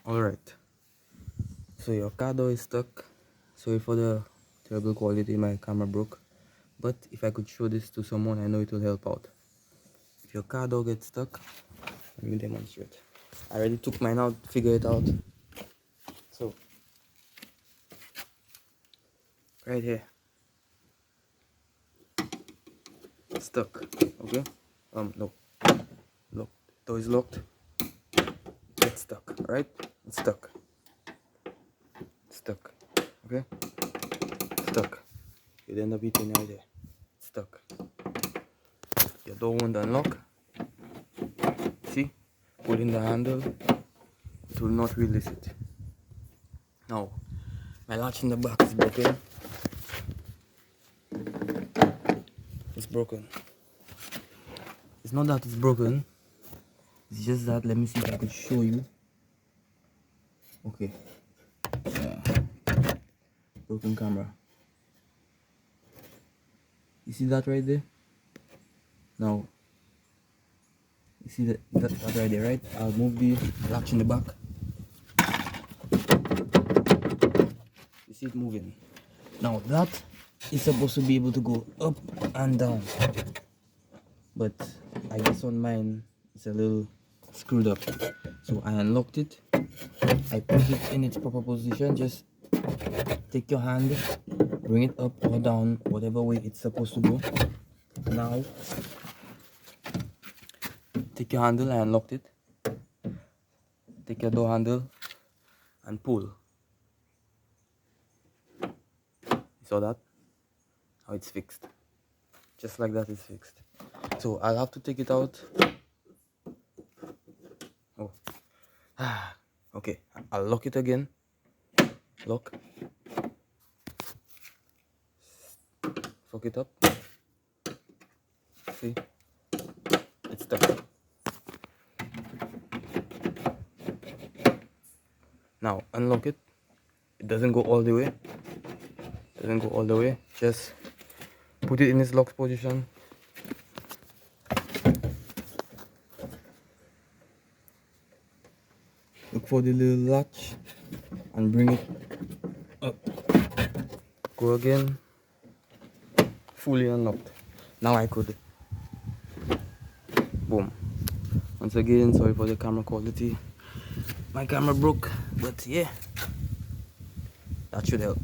Alright, so your car door is stuck. Sorry for the terrible quality, my camera broke. But if I could show this to someone, I know it will help out. If your car door gets stuck, let me demonstrate. I already took mine out, figure it out. So, right here, it's stuck, okay? No, look, door is locked. It's stuck, right? It's stuck. Stuck, okay? Stuck. You'd end up eating right there. Stuck. Your door won't unlock. See? Pulling the handle, it will not release it. Now, my latch in the back is broken. It's broken. It's not that it's broken. It's just that, let me see if I can show you. Okay. Broken camera. You see that right there? Now, you see that right there, right? I'll move the latch in the back. You see it moving. Now that is supposed to be able to go up and down. But I guess on mine it's a little screwed up. So I unlocked it. I put it in its proper position. Just take your hand, bring it up or down, whatever way it's supposed to go. Now, take your handle, I unlocked it. Take your door handle and pull. You saw that? How it's fixed. Just like that, it's fixed. So I'll have to take it out. Oh. Okay, I'll lock it again. Lock. Fuck it up. See? It's stuck. Now unlock it. It doesn't go all the way. Just put it in its locked position. Look for the little latch and bring it up. Go again. Fully unlocked. Now I could. Boom. Once again, sorry for the camera quality. My camera broke, but yeah, that should help.